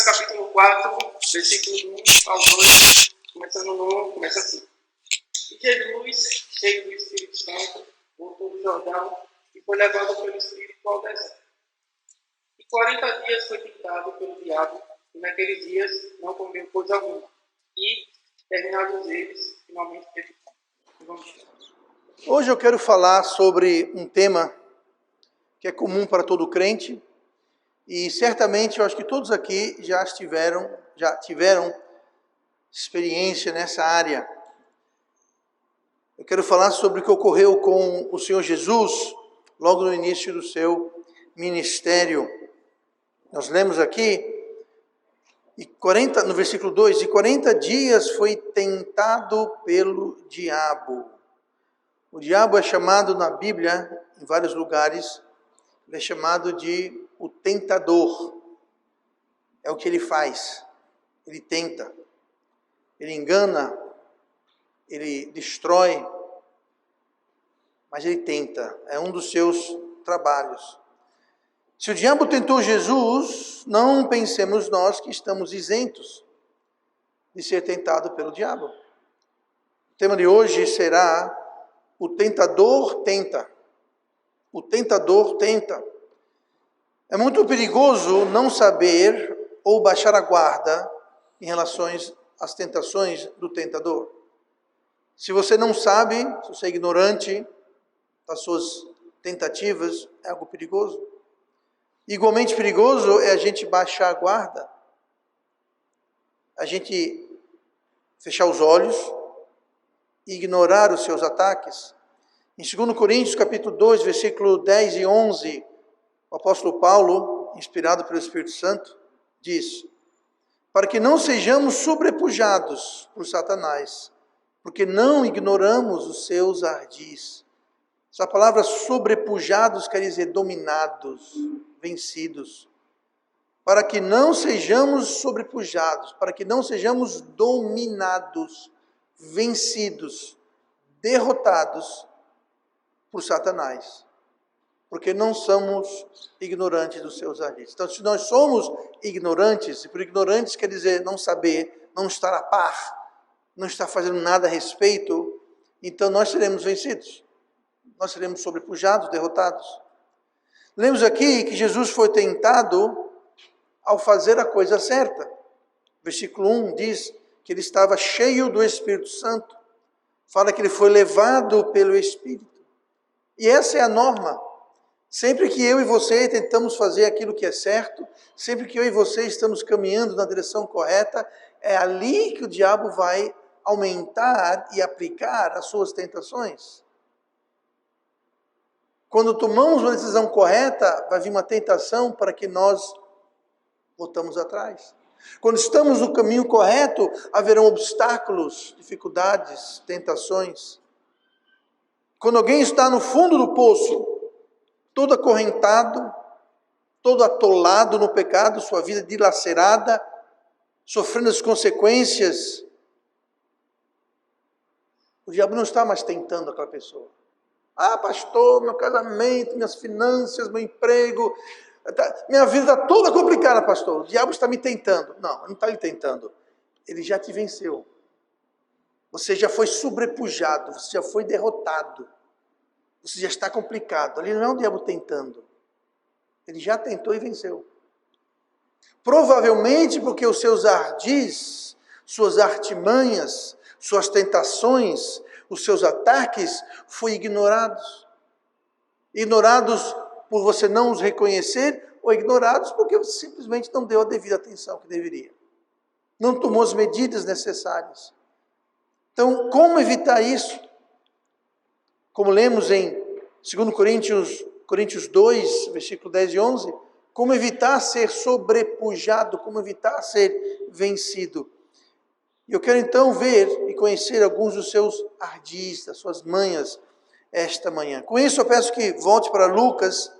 capítulo 4, versículo 1 ao 2, começando no 1, começa assim. E Jesus, cheio do Espírito Santo, voltou do Jordão e foi levado pelo Espírito ao deserto. E 40 dias foi tentado pelo diabo, e naqueles dias não comeu coisa alguma. E, terminados eles, finalmente teve fome. Hoje eu quero falar sobre um tema que é comum para todo crente, e certamente eu acho que todos aqui já tiveram experiência nessa área. Eu quero falar sobre o que ocorreu com o Senhor Jesus logo no início do seu ministério. Nós lemos aqui no versículo 2, e 40 dias foi tentado pelo diabo. O diabo é chamado na Bíblia, em vários lugares, ele é chamado de o tentador. É o que ele faz. Ele tenta, ele engana, ele destrói, mas ele tenta. É um dos seus trabalhos. Se o diabo tentou Jesus, não pensemos nós que estamos isentos de ser tentado pelo diabo. O tema de hoje será: o tentador tenta. O tentador tenta. É muito perigoso não saber ou baixar a guarda em relação às tentações do tentador. Se você não sabe, se você é ignorante das suas tentativas, é algo perigoso. Igualmente perigoso é a gente baixar a guarda, a gente fechar os olhos e ignorar os seus ataques. Em 2 Coríntios, capítulo 2, versículo 10 e 11, o apóstolo Paulo, inspirado pelo Espírito Santo, diz: para que não sejamos sobrepujados por Satanás, porque não ignoramos os seus ardis. Essa palavra sobrepujados quer dizer dominados, vencidos. Para que não sejamos sobrepujados, para que não sejamos dominados, vencidos, derrotados por Satanás. Porque não somos ignorantes dos seus ardis. Então, se nós somos ignorantes, e por ignorantes quer dizer não saber, não estar a par, não estar fazendo nada a respeito, então nós seremos vencidos. Nós seremos sobrepujados, derrotados. Lemos aqui que Jesus foi tentado ao fazer a coisa certa. Versículo 1 diz que ele estava cheio do Espírito Santo. Fala que ele foi levado pelo Espírito. E essa é a norma. Sempre que eu e você tentamos fazer aquilo que é certo, sempre que eu e você estamos caminhando na direção correta, é ali que o diabo vai aumentar e aplicar as suas tentações. Quando tomamos uma decisão correta, vai vir uma tentação para que nós voltamos atrás. Quando estamos no caminho correto, haverão obstáculos, dificuldades, tentações. Quando alguém está no fundo do poço, todo acorrentado, todo atolado no pecado, sua vida dilacerada, sofrendo as consequências, o diabo não está mais tentando aquela pessoa. Ah, pastor, meu casamento, minhas finanças, meu emprego, minha vida está toda complicada, pastor. O diabo está me tentando. Não, ele não está lhe tentando. Ele já te venceu. Você já foi sobrepujado, você já foi derrotado. Você já está complicado. Ali não é o diabo tentando. Ele já tentou e venceu. Provavelmente porque os seus ardis, suas artimanhas, suas tentações, os seus ataques foram ignorados. Ignorados por você não os reconhecer, ou ignorados porque você simplesmente não deu a devida atenção que deveria. Não tomou as medidas necessárias. Então, como evitar isso? Como lemos em 2 Coríntios 2, versículo 10 e 11, como evitar ser sobrepujado, como evitar ser vencido. E eu quero então ver e conhecer alguns dos seus ardis, das suas manhas, esta manhã. Com isso eu peço que volte para Lucas,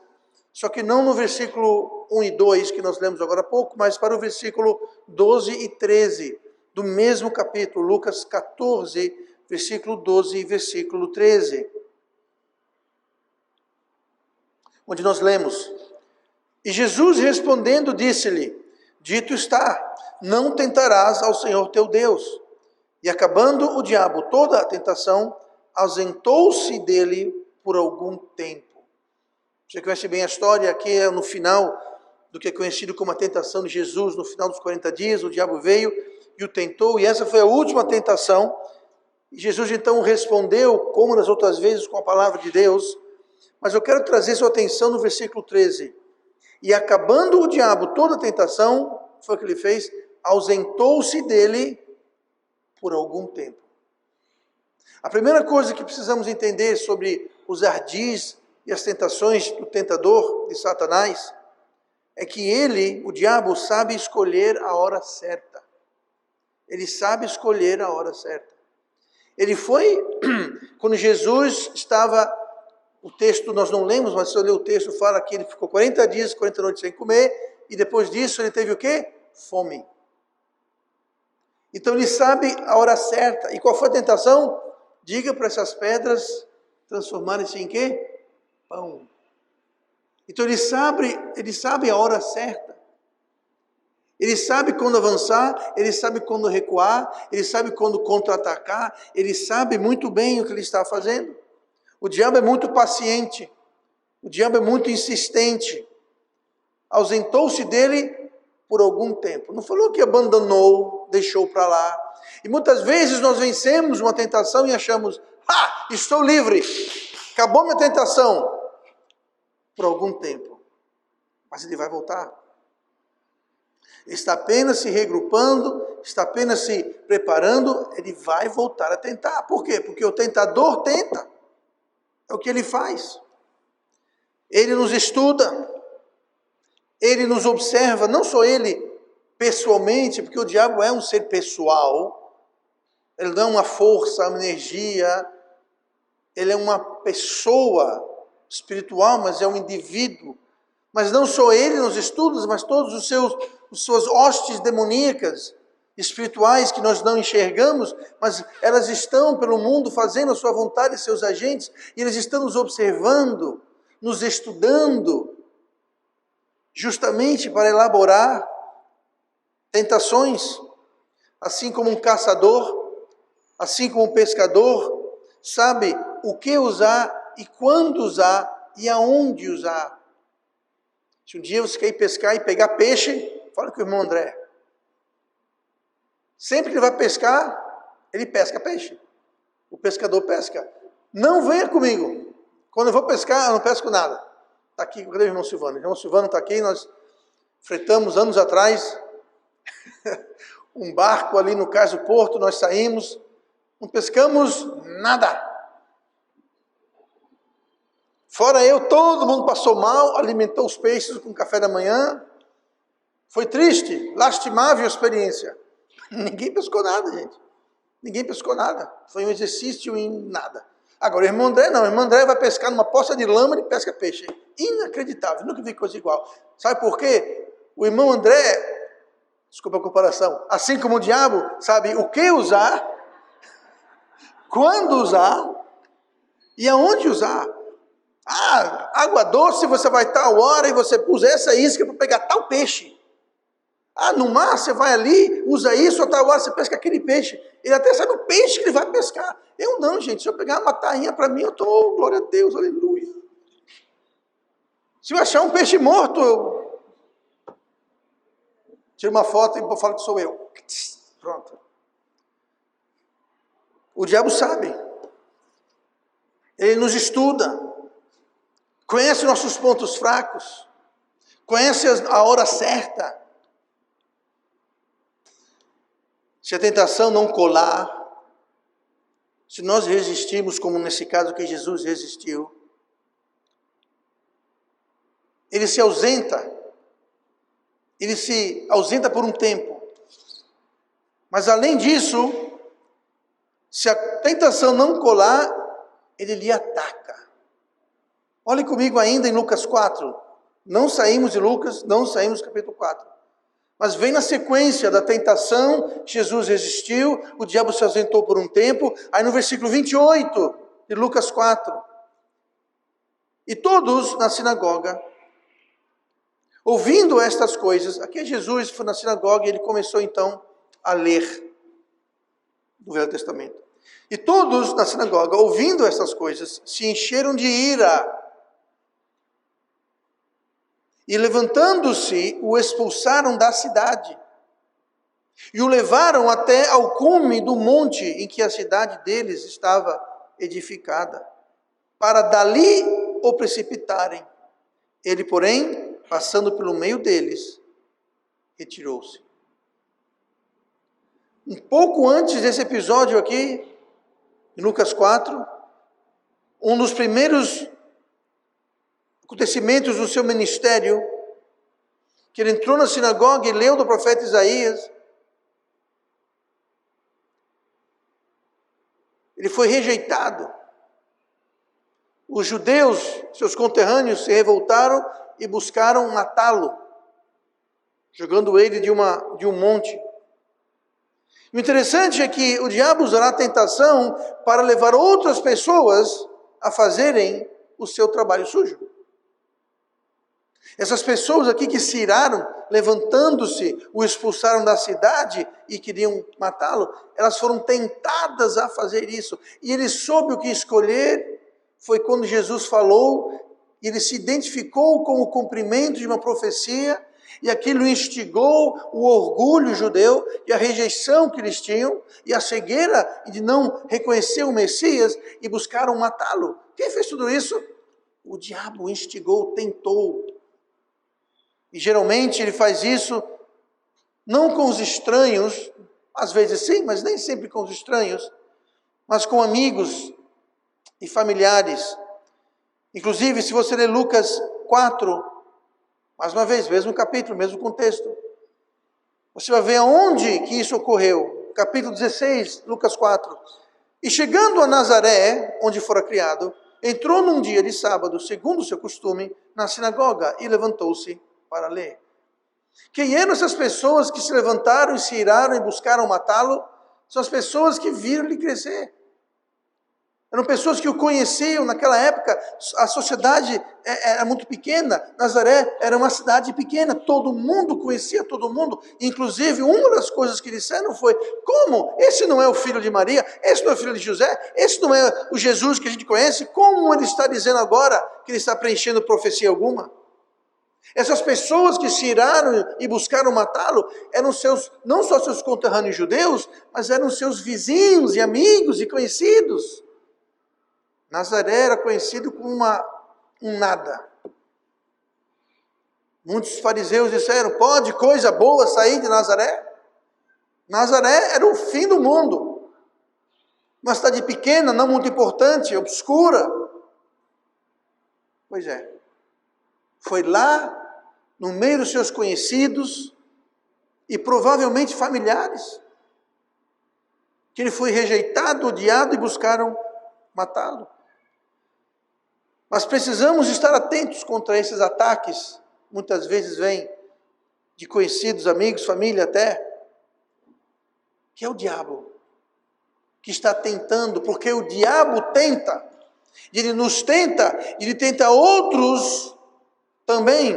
só que não no versículo 1 e 2, que nós lemos agora há pouco, mas para o versículo 12 e 13, do mesmo capítulo, Lucas 14, versículo 12 e versículo 13. Onde nós lemos: E Jesus respondendo disse-lhe: dito está, não tentarás ao Senhor teu Deus. E acabando o diabo toda a tentação, ausentou-se dele por algum tempo. Você conhece bem a história, aqui é no final do que é conhecido como a tentação de Jesus, no final dos 40 dias, o diabo veio e o tentou, e essa foi a última tentação. E Jesus então respondeu, como nas outras vezes, com a palavra de Deus. Mas eu quero trazer sua atenção no versículo 13. E acabando o diabo toda a tentação, foi o que ele fez, ausentou-se dele por algum tempo. A primeira coisa que precisamos entender sobre os ardis e as tentações do tentador, de Satanás, é que ele, o diabo, sabe escolher a hora certa. Ele sabe escolher a hora certa. Ele foi, quando Jesus estava, o texto nós não lemos, mas se eu ler o texto, fala que ele ficou 40 dias, 40 noites sem comer, e depois disso ele teve o quê? Fome. Então ele sabe a hora certa. E qual foi a tentação? Diga para essas pedras transformarem-se em quê? Pão. Então ele sabe a hora certa. Ele sabe quando avançar, ele sabe quando recuar, ele sabe quando contra-atacar, ele sabe muito bem o que ele está fazendo. O diabo é muito paciente, o diabo é muito insistente. Ausentou-se dele por algum tempo. Não falou que abandonou, deixou para lá. E muitas vezes nós vencemos uma tentação e achamos, estou livre, acabou minha tentação. Por algum tempo. Mas ele vai voltar. Ele está apenas se regrupando, está apenas se preparando, ele vai voltar a tentar. Por quê? Porque o tentador tenta. É o que ele faz. Ele nos estuda, ele nos observa, não só ele pessoalmente, porque o diabo é um ser pessoal, ele não é uma força, uma energia, ele é uma pessoa espiritual, mas é um indivíduo. Mas não só ele nos estudos, mas todos as suas hostes demoníacas, espirituais, que nós não enxergamos, mas elas estão pelo mundo fazendo a sua vontade, seus agentes, e eles estão nos observando, nos estudando, justamente para elaborar tentações, assim como um caçador, assim como um pescador, sabe o que usar e quando usar e aonde usar. Se um dia você quer ir pescar e pegar peixe, fala com o irmão André. Sempre que ele vai pescar, ele pesca peixe. O pescador pesca. Não venha comigo. Quando eu vou pescar, eu não pesco nada. Está aqui, cadê o irmão Silvano? O irmão Silvano está aqui, nós fretamos anos atrás um barco ali no Cais do Porto, nós saímos, não pescamos nada. Fora eu, todo mundo passou mal, alimentou os peixes com café da manhã. Foi triste, lastimável a experiência. Ninguém pescou nada, gente. Ninguém pescou nada. Foi um exercício em nada. Agora, o irmão André não. O irmão André vai pescar numa poça de lama e pesca peixe. Inacreditável, nunca vi coisa igual. Sabe por quê? O irmão André, desculpa a comparação, assim como o diabo, sabe o que usar, quando usar e aonde usar. Água doce, você vai tal hora e você usa essa isca para pegar tal peixe. No mar, você vai ali, usa isso, a tal hora você pesca aquele peixe. Ele até sabe o peixe que ele vai pescar. Eu não, gente. Se eu pegar uma tainha para mim, eu estou, glória a Deus, aleluia. Se eu achar um peixe morto, eu tiro uma foto e falo que sou eu. Pronto. O diabo sabe. Ele nos estuda. Conhece nossos pontos fracos. Conhece a hora certa. Se a tentação não colar, se nós resistirmos, como nesse caso que Jesus resistiu, ele se ausenta por um tempo. Mas além disso, se a tentação não colar, ele lhe ataca. Olhe comigo ainda em Lucas 4. Não saímos de Lucas, não saímos do capítulo 4. Mas vem na sequência da tentação, Jesus resistiu, o diabo se ausentou por um tempo, aí no versículo 28 de Lucas 4. E todos na sinagoga Ouvindo estas coisas, aqui Jesus foi na sinagoga e ele começou então a ler do Velho Testamento. E todos na sinagoga, ouvindo estas coisas, se encheram de ira. E levantando-se, o expulsaram da cidade. E o levaram até ao cume do monte em que a cidade deles estava edificada, para dali o precipitarem. Ele, porém, passando pelo meio deles, retirou-se. Um pouco antes desse episódio aqui, em Lucas 4, um dos primeiros acontecimentos do seu ministério, que ele entrou na sinagoga e leu do profeta Isaías. Ele foi rejeitado. Os judeus, seus conterrâneos, se revoltaram e buscaram matá-lo, jogando ele de um monte. O interessante é que o diabo usará a tentação para levar outras pessoas a fazerem o seu trabalho sujo. Essas pessoas aqui que se iraram, levantando-se, o expulsaram da cidade e queriam matá-lo, elas foram tentadas a fazer isso. E ele soube o que escolher, foi quando Jesus falou, e ele se identificou com o cumprimento de uma profecia, e aquilo instigou o orgulho judeu e a rejeição que eles tinham, e a cegueira de não reconhecer o Messias, e buscaram matá-lo. Quem fez tudo isso? O diabo instigou, tentou. E geralmente ele faz isso não com os estranhos, às vezes sim, mas nem sempre com os estranhos, mas com amigos e familiares. Inclusive, se você ler Lucas 4, mais uma vez, mesmo capítulo, mesmo contexto, você vai ver aonde que isso ocorreu. Capítulo 16, Lucas 4. E chegando a Nazaré, onde fora criado, entrou num dia de sábado, segundo o seu costume, na sinagoga e levantou-se para ler. Quem eram essas pessoas que se levantaram e se iraram e buscaram matá-lo? São as pessoas que viram-lhe crescer. Eram pessoas que o conheciam. Naquela época, a sociedade era muito pequena. Nazaré era uma cidade pequena. Todo mundo conhecia todo mundo. Inclusive, uma das coisas que disseram foi: como? Esse não é o filho de Maria? Esse não é o filho de José? Esse não é o Jesus que a gente conhece? Como ele está dizendo agora que ele está preenchendo profecia alguma? Essas pessoas que se iraram e buscaram matá-lo eram não só seus conterrâneos judeus, mas eram seus vizinhos e amigos e conhecidos. Nazaré era conhecido como um nada. Muitos fariseus disseram: pode coisa boa sair de Nazaré? Nazaré era o fim do mundo. Uma cidade pequena, não muito importante, obscura. Pois é. Foi lá, no meio dos seus conhecidos e provavelmente familiares, que ele foi rejeitado, odiado e buscaram matá-lo. Mas precisamos estar atentos contra esses ataques. Muitas vezes vêm de conhecidos, amigos, família até, que é o diabo que está tentando, porque o diabo tenta, e ele nos tenta, e ele tenta outros também.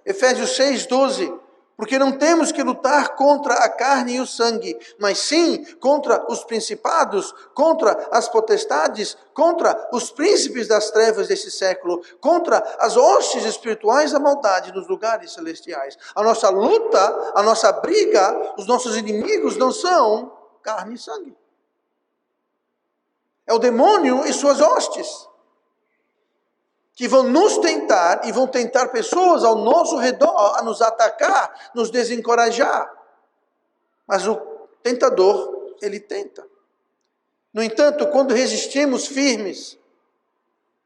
Efésios 6:12, porque não temos que lutar contra a carne e o sangue, mas sim contra os principados, contra as potestades, contra os príncipes das trevas desse século, contra as hostes espirituais da maldade nos lugares celestiais. A nossa luta, a nossa briga, os nossos inimigos não são carne e sangue. É o demônio e suas hostes, que vão nos tentar e vão tentar pessoas ao nosso redor a nos atacar, nos desencorajar. Mas o tentador, ele tenta. No entanto, quando resistimos firmes,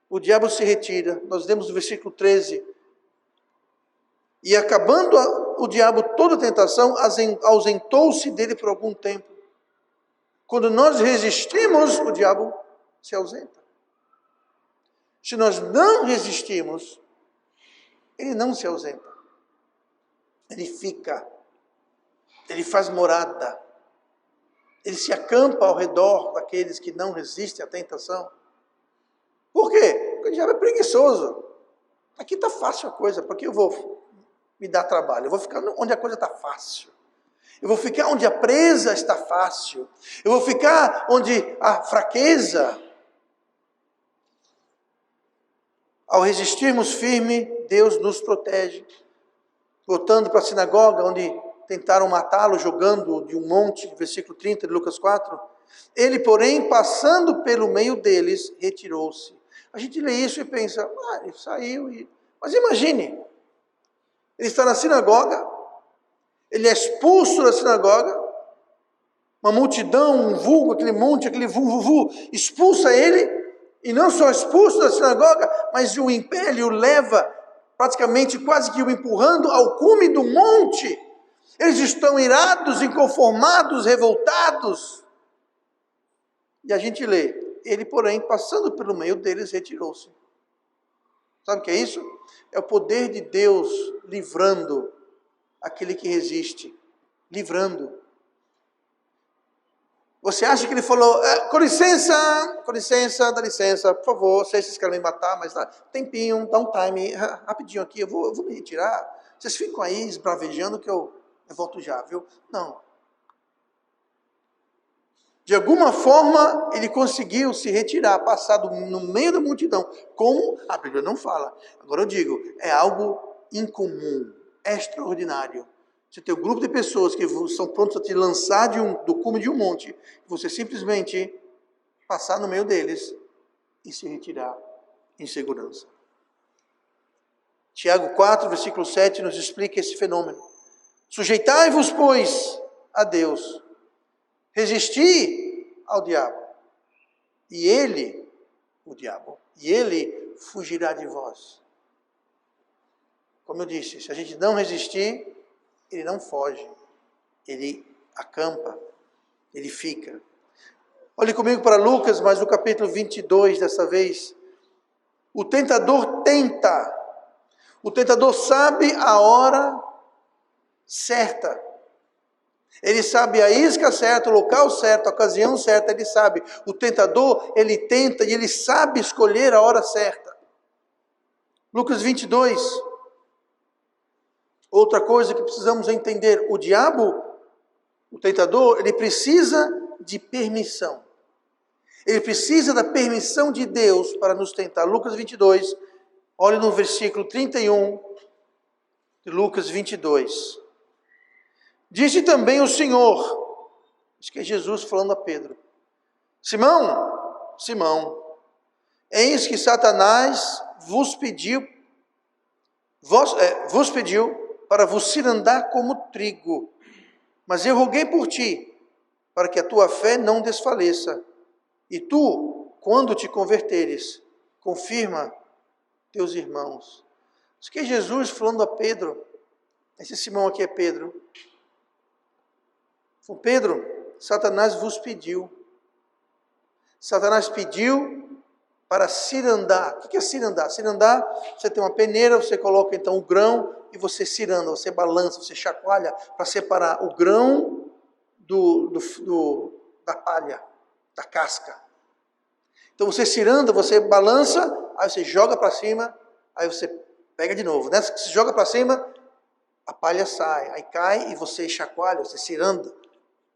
o diabo se retira. Nós lemos no versículo 13. E acabando o diabo toda a tentação, ausentou-se dele por algum tempo. Quando nós resistimos, o diabo se ausenta. Se nós não resistimos, ele não se ausenta. Ele fica. Ele faz morada. Ele se acampa ao redor daqueles que não resistem à tentação. Por quê? Porque o diabo é preguiçoso. Aqui está fácil a coisa, para que eu vou me dá trabalho. Eu vou ficar onde a coisa está fácil. Eu vou ficar onde a presa está fácil. Eu vou ficar onde a fraqueza. Ao resistirmos firme, Deus nos protege. Voltando para a sinagoga, onde tentaram matá-lo, jogando de um monte, versículo 30 de Lucas 4. Ele, porém, passando pelo meio deles, retirou-se. A gente lê isso e pensa, ele saiu. Mas imagine, ele está na sinagoga, ele é expulso da sinagoga, uma multidão, um vulgo, aquele monte, aquele vulvo, expulsa ele, e não só expulso da sinagoga, mas o impele, o leva, praticamente quase que o empurrando ao cume do monte. Eles estão irados, inconformados, revoltados. E a gente lê, ele, porém, passando pelo meio deles, retirou-se. Sabe o que é isso? É o poder de Deus livrando aquele que resiste. Livrando. Você acha que ele falou, com licença, dá licença, por favor, sei se vocês querem me matar, mas dá tempinho, dá um time, rapidinho aqui, eu vou me retirar. Vocês ficam aí esbravejando que eu volto já, viu? Não. De alguma forma, ele conseguiu se retirar, passar no meio da multidão. Como? A Bíblia não fala. Agora eu digo, é algo incomum, extraordinário. Você tem um grupo de pessoas que são prontos a te lançar do cume de um monte, você simplesmente passar no meio deles e se retirar em segurança. Tiago 4, versículo 7, nos explica esse fenômeno. Sujeitai-vos, pois, a Deus. Resisti ao diabo. E ele fugirá de vós. Como eu disse, se a gente não resistir, ele não foge. Ele acampa. Ele fica. Olhe comigo para Lucas, mas no capítulo 22 dessa vez. O tentador tenta. O tentador sabe a hora certa. Ele sabe a isca certa, o local certo, a ocasião certa, ele sabe. O tentador, ele tenta e ele sabe escolher a hora certa. Lucas 22. Outra coisa que precisamos entender, o diabo, o tentador, ele precisa de permissão. Ele precisa da permissão de Deus para nos tentar. Lucas 22, olhe no versículo 31 de Lucas 22. Disse também o Senhor, isso que é Jesus falando a Pedro, Simão, eis que Satanás vos pediu para vos cirandar como trigo, mas eu roguei por ti, para que a tua fé não desfaleça, e tu, quando te converteres, confirma teus irmãos. Isso que é Jesus falando a Pedro, esse Simão aqui é Pedro. Pedro, Satanás vos pediu. Satanás pediu para cirandar. O que é cirandar? Cirandar, você tem uma peneira, você coloca então o grão e você ciranda, você balança, você chacoalha para separar o grão da palha, da casca. Então você ciranda, você balança, aí você joga para cima, aí você pega de novo. Nessa que você joga para cima, a palha sai, aí cai e você chacoalha, você ciranda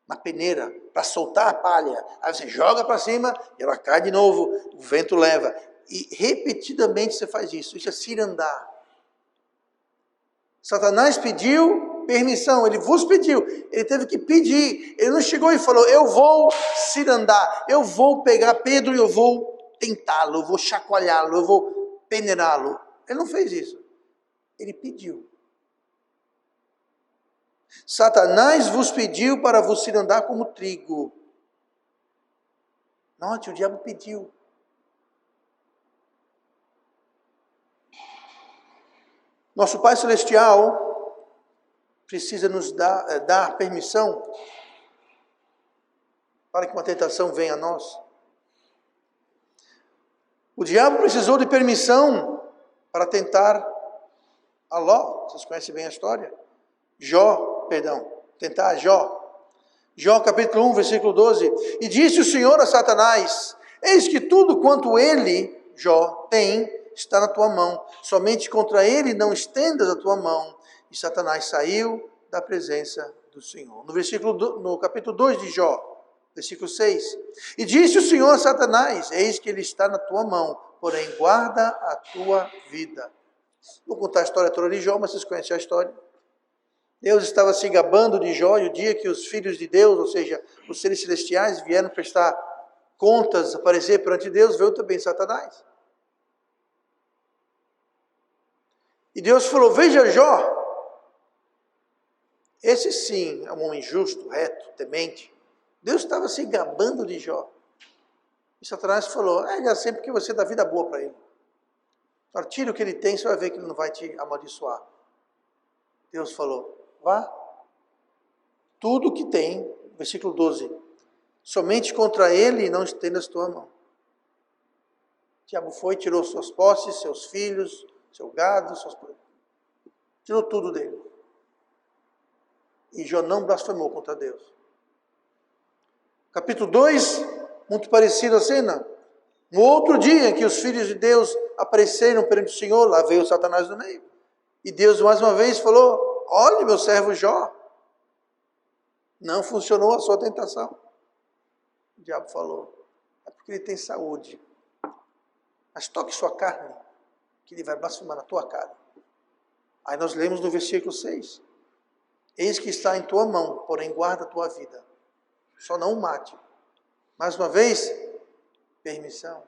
na peneira, para soltar a palha. Aí você joga para cima e ela cai de novo, o vento leva. E repetidamente você faz isso. Isso é cirandar. Satanás pediu permissão, ele vos pediu. Ele teve que pedir. Ele não chegou e falou, eu vou cirandar, eu vou pegar Pedro e eu vou tentá-lo, eu vou chacoalhá-lo, eu vou peneirá-lo. Ele não fez isso. Ele pediu. Satanás vos pediu para vos cirandar como trigo. Note, o diabo pediu. Nosso Pai Celestial precisa nos dar permissão para que uma tentação venha a nós. O diabo precisou de permissão para tentar a Ló. Vocês conhecem bem a história? Tentar Jó. Jó capítulo 1, versículo 12. E disse o Senhor a Satanás, eis que tudo quanto ele, Jó, tem, está na tua mão. Somente contra ele não estendas a tua mão. e Satanás saiu da presença do Senhor. No capítulo 2 de Jó, versículo 6. E disse o Senhor a Satanás: eis que ele está na tua mão, porém guarda a tua vida. Vou contar a história toda de Jó, mas vocês conhecem a história. Deus estava se gabando de Jó, e o dia que os filhos de Deus, ou seja, os seres celestiais, vieram prestar contas, aparecer perante Deus, veio também Satanás. E Deus falou: veja Jó, esse sim é um homem justo, reto, temente. Deus estava se gabando de Jó. E Satanás falou: já sei porque você dá vida boa para ele. Agora tira o que ele tem, você vai ver que ele não vai te amaldiçoar. Deus falou: vá. Tudo o que tem, versículo 12, somente contra ele não estendas tua mão. O diabo foi, tirou suas posses, seus filhos, seu gado, tirou tudo dele. E Jó não blasfemou contra Deus. Capítulo 2, muito parecido a cena. No outro dia em que os filhos de Deus apareceram perante o Senhor, lá veio Satanás no meio. E Deus mais uma vez falou: olhe meu servo Jó. Não funcionou a sua tentação. O diabo falou: é porque ele tem saúde. Mas toque sua carne, que ele vai blasfemar na tua cara. Aí nós lemos no versículo 6. Eis que está em tua mão, porém guarda a tua vida. Só não o mate. Mais uma vez, permissão.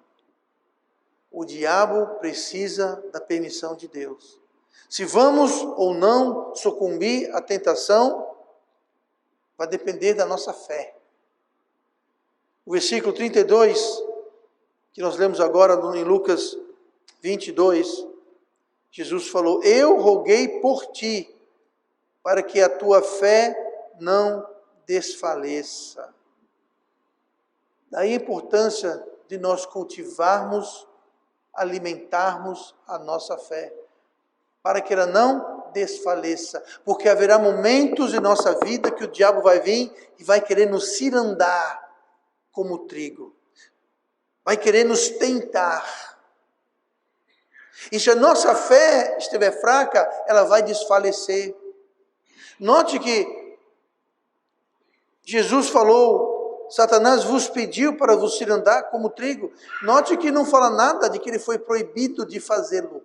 O diabo precisa da permissão de Deus. Se vamos ou não sucumbir à tentação, vai depender da nossa fé. O versículo 32, que nós lemos agora em Lucas 22, Jesus falou: eu roguei por ti, para que a tua fé não desfaleça. Daí a importância de nós cultivarmos, alimentarmos a nossa fé, para que ela não desfaleça, porque haverá momentos em nossa vida que o diabo vai vir e vai querer nos cirandar como trigo, vai querer nos tentar. E se a nossa fé estiver fraca, ela vai desfalecer. Note que Jesus falou: Satanás vos pediu para vos cirandar como trigo. Note que não fala nada de que ele foi proibido de fazê-lo.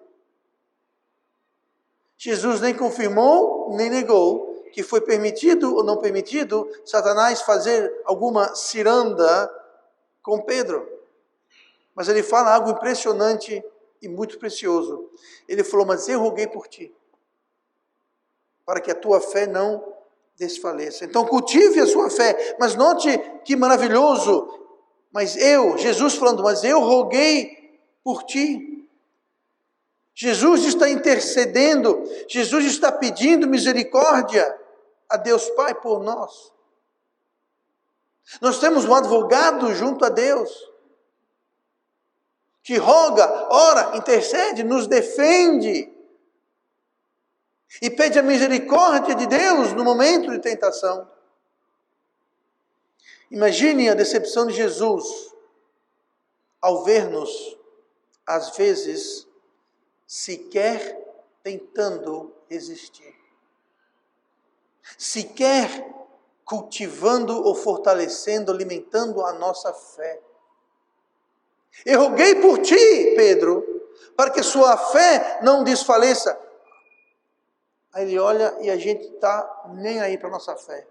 Jesus nem confirmou, nem negou que foi permitido ou não permitido Satanás fazer alguma ciranda com Pedro. Mas ele fala algo impressionante e muito precioso. Ele falou: mas eu roguei por ti, para que a tua fé não desfaleça. Então cultive a sua fé. Mas note que maravilhoso. Mas Jesus falando: mas eu roguei por ti. Jesus está intercedendo, Jesus está pedindo misericórdia a Deus Pai por nós. Nós temos um advogado junto a Deus, que roga, ora, intercede, nos defende, e pede a misericórdia de Deus no momento de tentação. Imagine a decepção de Jesus, ao ver-nos, às vezes, sequer tentando resistir, sequer cultivando ou fortalecendo, alimentando a nossa fé. Eu roguei por ti, Pedro, para que sua fé não desfaleça. Aí ele olha e a gente está nem aí para a nossa fé.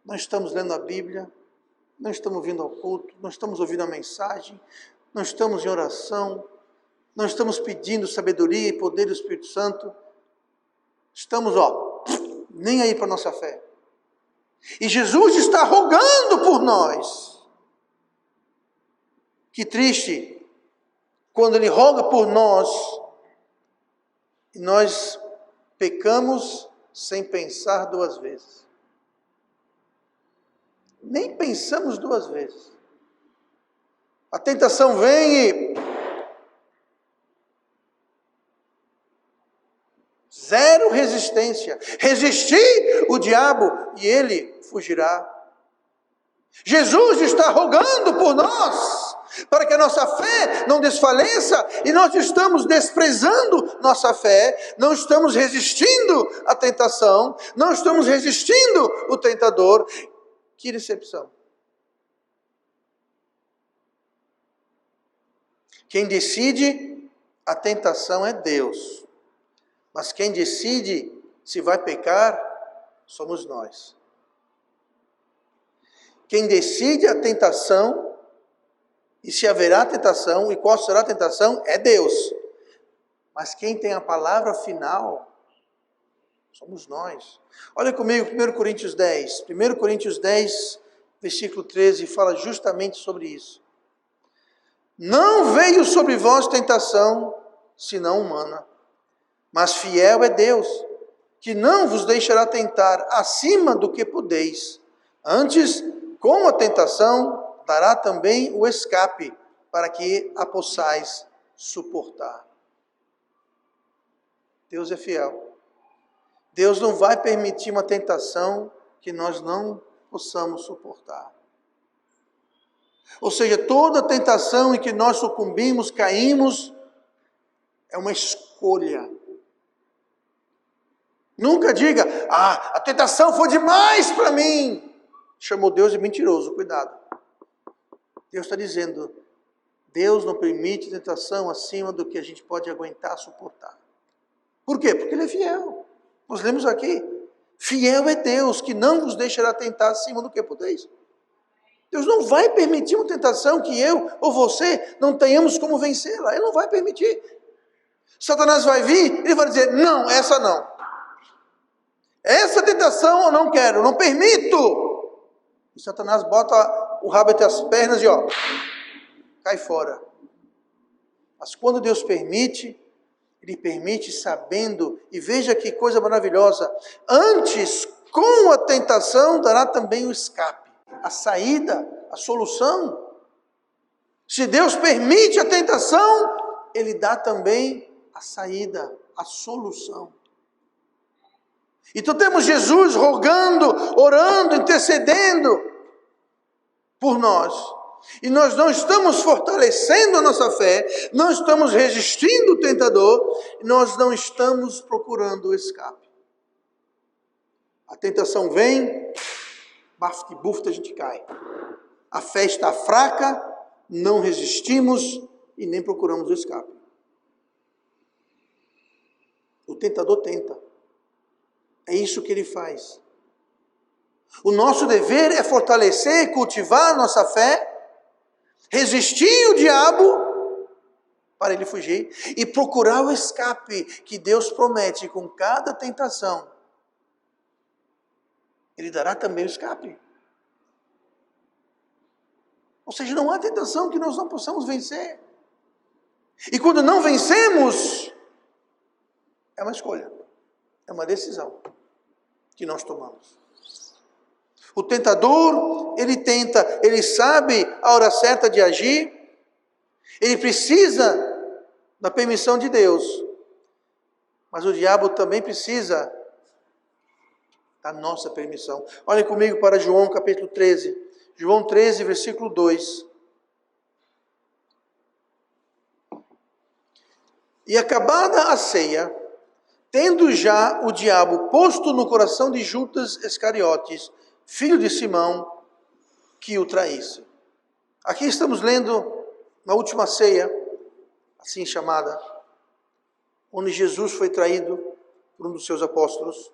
Não estamos lendo a Bíblia, não estamos vindo ao culto, não estamos ouvindo a mensagem, não estamos em oração, não estamos pedindo sabedoria e poder do Espírito Santo. Estamos, nem aí para a nossa fé. E Jesus está rogando por nós. Que triste, quando Ele roga por nós, e nós pecamos sem pensar duas vezes. Nem pensamos duas vezes. A tentação vem e zero resistência. Resistir o diabo e ele fugirá. Jesus está rogando por nós. para que a nossa fé não desfaleça, e nós estamos desprezando nossa fé, não estamos resistindo à tentação, não estamos resistindo o tentador. Que decepção! Quem decide a tentação é Deus, mas quem decide se vai pecar somos nós. Quem decide a tentação e se haverá tentação e qual será a tentação é Deus. Mas quem tem a palavra final somos nós. Olha comigo 1 Coríntios 10. 1 Coríntios 10, versículo 13, fala justamente sobre isso. Não veio sobre vós tentação, senão humana. Mas fiel é Deus, que não vos deixará tentar acima do que podeis. Antes, com a tentação, dará também o escape, para que a possais suportar. Deus é fiel. Deus não vai permitir uma tentação que nós não possamos suportar. Ou seja, toda tentação em que nós sucumbimos, caímos, é uma escolha. Nunca diga, a tentação foi demais para mim. Chamou Deus de mentiroso, cuidado. Deus está dizendo, Deus não permite tentação acima do que a gente pode aguentar, suportar. Por quê? Porque Ele é fiel. Nós lemos aqui, fiel é Deus, que não vos deixará tentar acima do que podeis. Deus não vai permitir uma tentação que eu ou você não tenhamos como vencê-la. Ele não vai permitir. Satanás vai vir, ele vai dizer, não, essa não. Essa tentação eu não quero, não permito. E Satanás bota o rabo entre as pernas e cai fora. Mas quando Deus permite, Ele permite sabendo, e veja que coisa maravilhosa, antes com a tentação dará também o escape, a saída, a solução. Se Deus permite a tentação, Ele dá também a saída, a solução. Então temos Jesus rogando, orando, intercedendo por nós. E nós não estamos fortalecendo a nossa fé, não estamos resistindo o tentador, nós não estamos procurando o escape. A tentação vem, bafte, bufta, a gente cai. A fé está fraca, não resistimos e nem procuramos o escape. O tentador tenta. É isso que ele faz. O nosso dever é fortalecer e cultivar a nossa fé, resistir o diabo para ele fugir e procurar o escape que Deus promete com cada tentação. Ele dará também o escape. Ou seja, não há tentação que nós não possamos vencer. E quando não vencemos, é uma escolha, é uma decisão que nós tomamos. O tentador, ele tenta, ele sabe a hora certa de agir, ele precisa da permissão de Deus, mas o diabo também precisa da nossa permissão. Olhem comigo para João capítulo 13, João 13, versículo 2. E acabada a ceia, tendo já o diabo posto no coração de Judas Iscariotes, filho de Simão, que o traísse. Aqui estamos lendo na última ceia, assim chamada, onde Jesus foi traído por um dos seus apóstolos.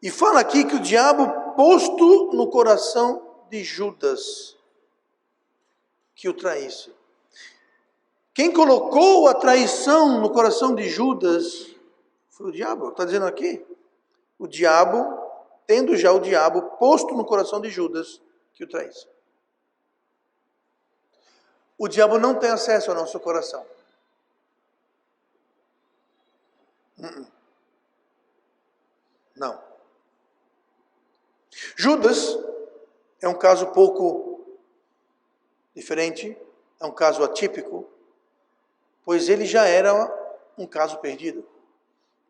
E fala aqui que o diabo posto no coração de Judas, que o traísse. Quem colocou a traição no coração de Judas foi o diabo. Está dizendo aqui? O diabo, tendo já o diabo posto no coração de Judas, que o traísse. O diabo não tem acesso ao nosso coração. Não. Judas é um caso pouco diferente, é um caso atípico, pois ele já era um caso perdido.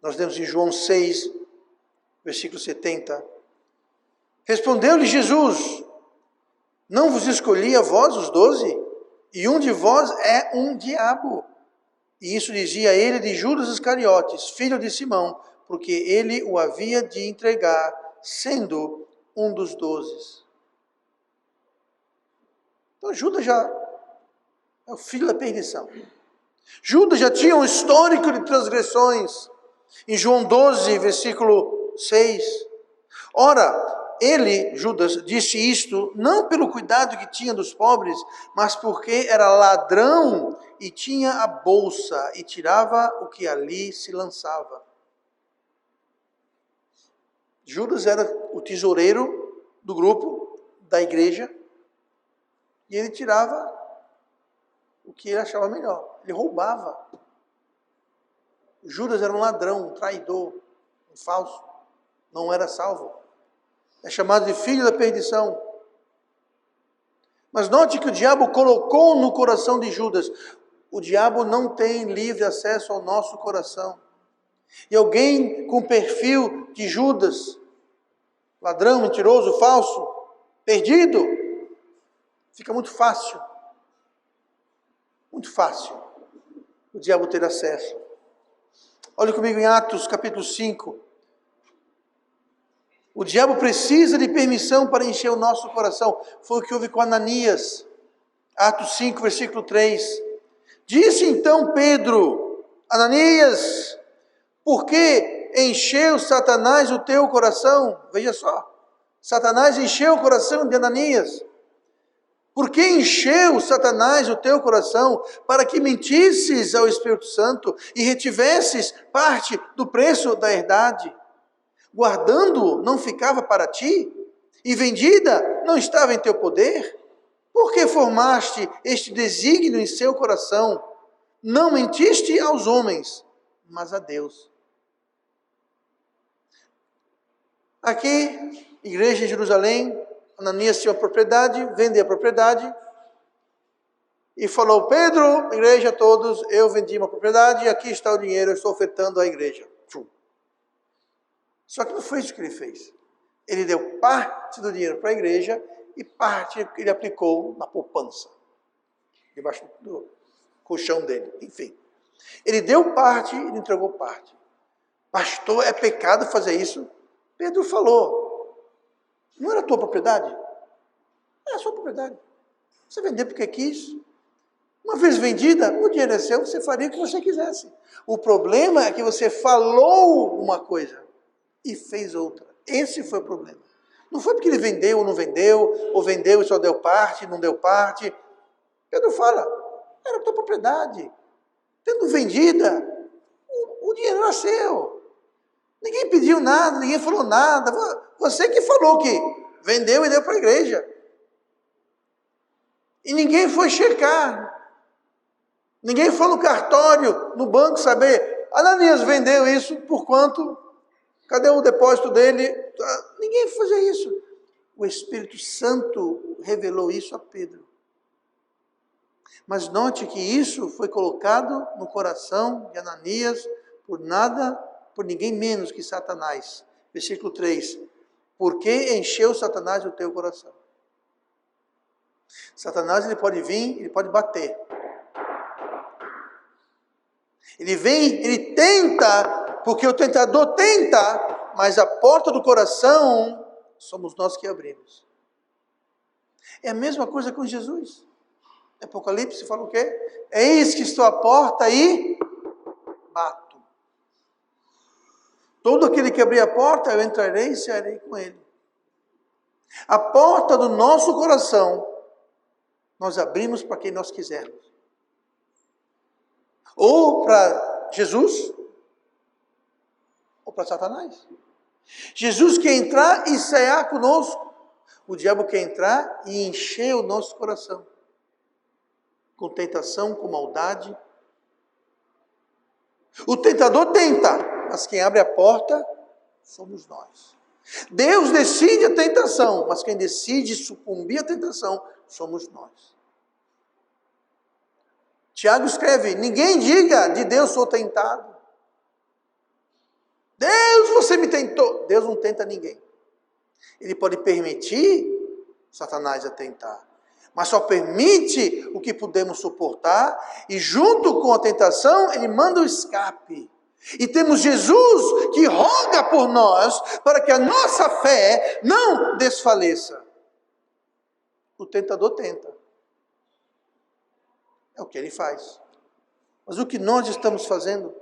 Nós lemos em João 6, versículo 70. Respondeu-lhe Jesus, Não vos escolhi a vós os 12? E um de vós é um diabo. E isso dizia ele de Judas Iscariotes, filho de Simão, porque ele o havia de entregar, sendo um dos 12. Então Judas já é o filho da perdição. Judas já tinha um histórico de transgressões. Em João 12, versículo 6. Ora, ele, Judas, disse isto não pelo cuidado que tinha dos pobres, mas porque era ladrão e tinha a bolsa e tirava o que ali se lançava. Judas era o tesoureiro do grupo, da igreja, e ele tirava o que ele achava melhor. Ele roubava. Judas era um ladrão, um traidor, um falso. Não era salvo. É chamado de filho da perdição. Mas note que o diabo colocou no coração de Judas. O diabo não tem livre acesso ao nosso coração. E alguém com perfil de Judas, ladrão, mentiroso, falso, perdido, fica muito fácil o diabo ter acesso. Olhe comigo em Atos capítulo 5. O diabo precisa de permissão para encher o nosso coração. Foi o que houve com Ananias. Atos 5, versículo 3. Disse então Pedro: Ananias, por que encheu Satanás o teu coração? Veja só, Satanás encheu o coração de Ananias. Por que encheu Satanás o teu coração? Para que mentisses ao Espírito Santo e retivesses parte do preço da herdade. Guardando não ficava para ti? E vendida não estava em teu poder? Por que formaste este desígnio em seu coração? Não mentiste aos homens, mas a Deus. Aqui, igreja em Jerusalém, Ananias tinha uma propriedade, vendeu a propriedade e falou: Pedro, igreja, todos, eu vendi uma propriedade e aqui está o dinheiro, eu estou ofertando à igreja. Só que não foi isso que ele fez. Ele deu parte do dinheiro para a igreja e parte ele aplicou na poupança, debaixo do colchão dele. Enfim, ele deu parte e entregou parte. Pastor, é pecado fazer isso? Pedro falou: não era a tua propriedade? É a sua propriedade. Você vendeu porque quis. Uma vez vendida, o dinheiro é seu, você faria o que você quisesse. O problema é que você falou uma coisa e fez outra. Esse foi o problema. Não foi porque ele vendeu ou não vendeu, ou vendeu e só deu parte, não deu parte. Pedro fala: era a tua propriedade. Tendo vendida, o dinheiro era seu. Ninguém pediu nada, ninguém falou nada. Você que falou que vendeu e deu para a igreja. E ninguém foi checar. Ninguém foi no cartório, no banco, saber: Ananias vendeu isso por quanto? Cadê o depósito dele? Ninguém fazia isso. O Espírito Santo revelou isso a Pedro. Mas note que isso foi colocado no coração de Ananias por nada, por ninguém menos que Satanás. Versículo 3. Por que encheu Satanás o teu coração? Satanás, ele pode vir, ele pode bater. Ele vem, ele tenta, porque o tentador tenta, mas a porta do coração somos nós que abrimos. É a mesma coisa com Jesus. Apocalipse fala o quê? Eis que estou à porta e bato. Todo aquele que abrir a porta, eu entrarei e cearei com ele. A porta do nosso coração, nós abrimos para quem nós quisermos. Ou para Jesus, ou para Satanás. Jesus quer entrar e cear conosco. O diabo quer entrar e encher o nosso coração. Com tentação, com maldade. O tentador tenta, mas quem abre a porta somos nós. Deus decide a tentação, mas quem decide sucumbir à tentação somos nós. Tiago escreve: ninguém diga de Deus sou tentado. Deus, você me tentou. Deus não tenta ninguém. Ele pode permitir Satanás a tentar. Mas só permite o que podemos suportar, e junto com a tentação, ele manda o escape. E temos Jesus que roga por nós, para que a nossa fé não desfaleça. O tentador tenta. É o que ele faz. Mas o que nós estamos fazendo?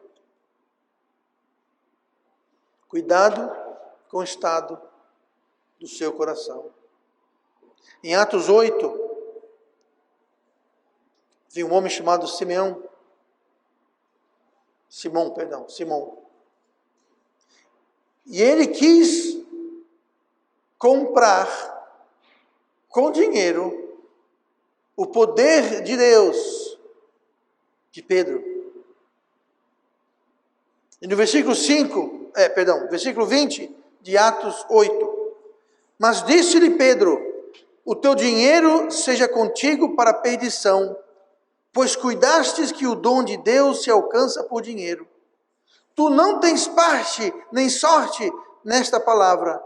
Cuidado com o estado do seu coração. Em Atos 8, vi um homem chamado Simão. E ele quis comprar com dinheiro o poder de Deus de Pedro. E no versículo 20 de Atos 8. Mas disse-lhe Pedro: o teu dinheiro seja contigo para a perdição, pois cuidastes que o dom de Deus se alcança por dinheiro. Tu não tens parte nem sorte nesta palavra,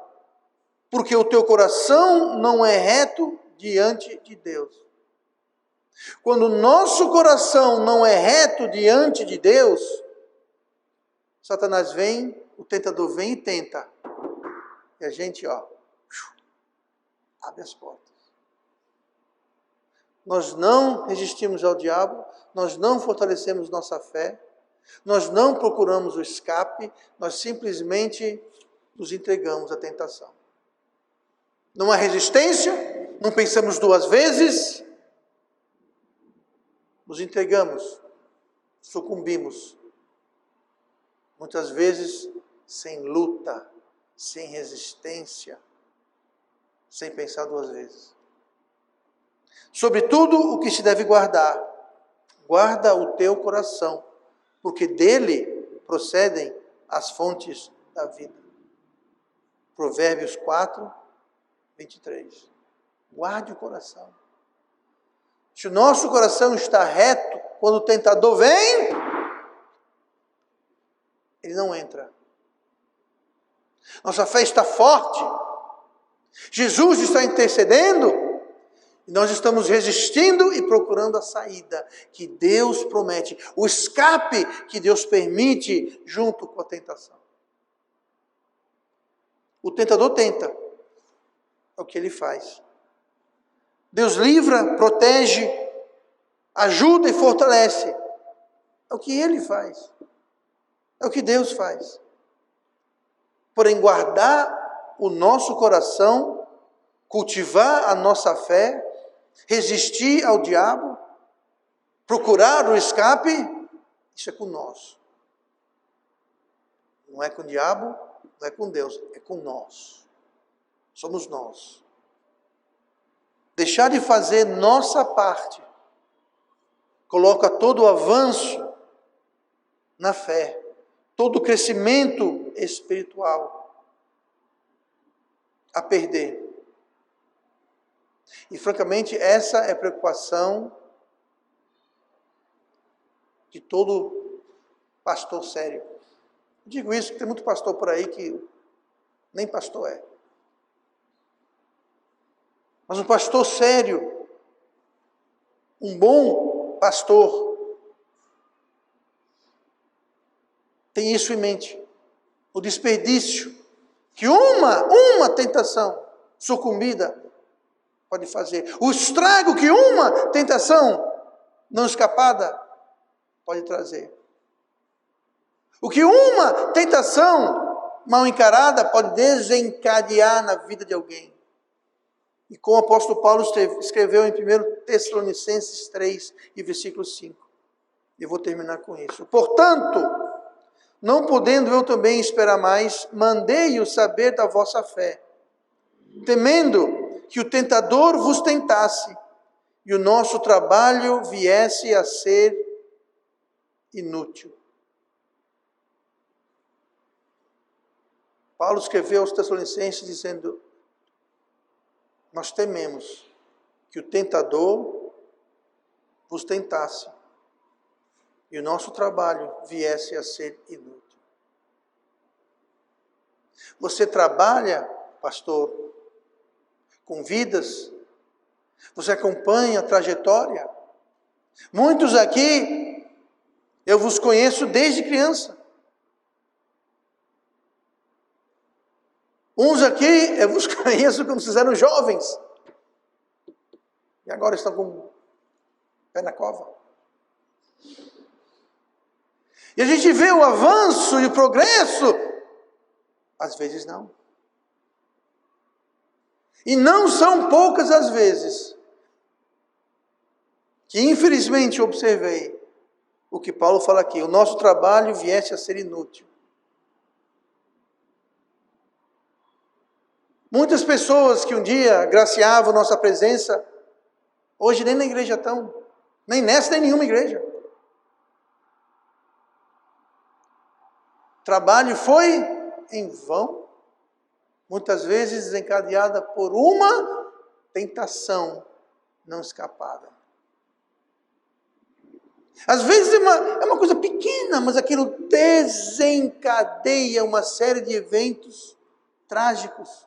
porque o teu coração não é reto diante de Deus. Quando o nosso coração não é reto diante de Deus, Satanás vem, o tentador vem e tenta. E a gente, abre as portas. Nós não resistimos ao diabo, nós não fortalecemos nossa fé, nós não procuramos o escape, nós simplesmente nos entregamos à tentação. Não há resistência, não pensamos duas vezes, nos entregamos, sucumbimos. Muitas vezes sem luta, sem resistência, sem pensar duas vezes. Sobretudo o que se deve guardar, guarda o teu coração, porque dele procedem as fontes da vida. Provérbios 4, 23. Guarde o coração. Se o nosso coração está reto, quando o tentador vem, ele não entra. Nossa fé está forte. Jesus está intercedendo. E nós estamos resistindo e procurando a saída que Deus promete, o escape que Deus permite junto com a tentação. O tentador tenta, é o que ele faz. Deus livra, protege, ajuda e fortalece. É o que ele faz. É o que Deus faz. Porém, guardar o nosso coração, cultivar a nossa fé, resistir ao diabo, procurar o escape, isso é com nós. Não é com o diabo, não é com Deus, é com nós. Somos nós. Deixar de fazer nossa parte coloca todo o avanço na fé, todo o crescimento espiritual a perder. E francamente, essa é a preocupação de todo pastor sério. Eu digo isso porque tem muito pastor por aí que nem pastor é. Mas um pastor sério, um bom pastor, tem isso em mente. O desperdício que uma tentação sucumbida pode fazer. O estrago que uma tentação não escapada pode trazer. O que uma tentação mal encarada pode desencadear na vida de alguém. E como o apóstolo Paulo escreveu em 1 Tessalonicenses 3 e versículo 5. Eu vou terminar com isso. Portanto, não podendo eu também esperar mais, mandei-o saber da vossa fé, temendo que o tentador vos tentasse e o nosso trabalho viesse a ser inútil. Paulo escreveu aos Tessalonicenses dizendo: nós tememos que o tentador vos tentasse e o nosso trabalho viesse a ser inútil. Você trabalha, pastor, com vidas Você acompanha a trajetória? Muitos aqui, eu vos conheço desde criança. Uns aqui, eu vos conheço quando vocês eram jovens. E agora estão com o pé na cova. E a gente vê o avanço e o progresso. Às vezes não. E não são poucas as vezes que infelizmente observei o que Paulo fala aqui, o nosso trabalho viesse a ser inútil. Muitas pessoas que um dia graciavam nossa presença, hoje nem na igreja estão, nem nessa nem nenhuma igreja. Trabalho foi em vão, muitas vezes desencadeada por uma tentação não escapada. Às vezes é uma coisa pequena, mas aquilo desencadeia uma série de eventos trágicos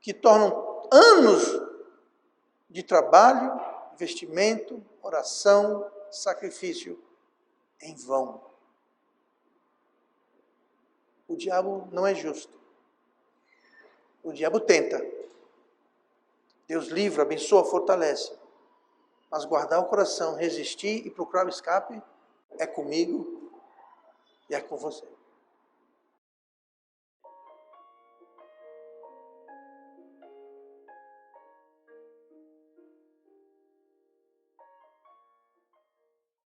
que tornam anos de trabalho, investimento, oração, sacrifício em vão. O diabo não é justo. O diabo tenta. Deus livra, abençoa, fortalece. Mas guardar o coração, resistir e procurar o escape é comigo e é com você.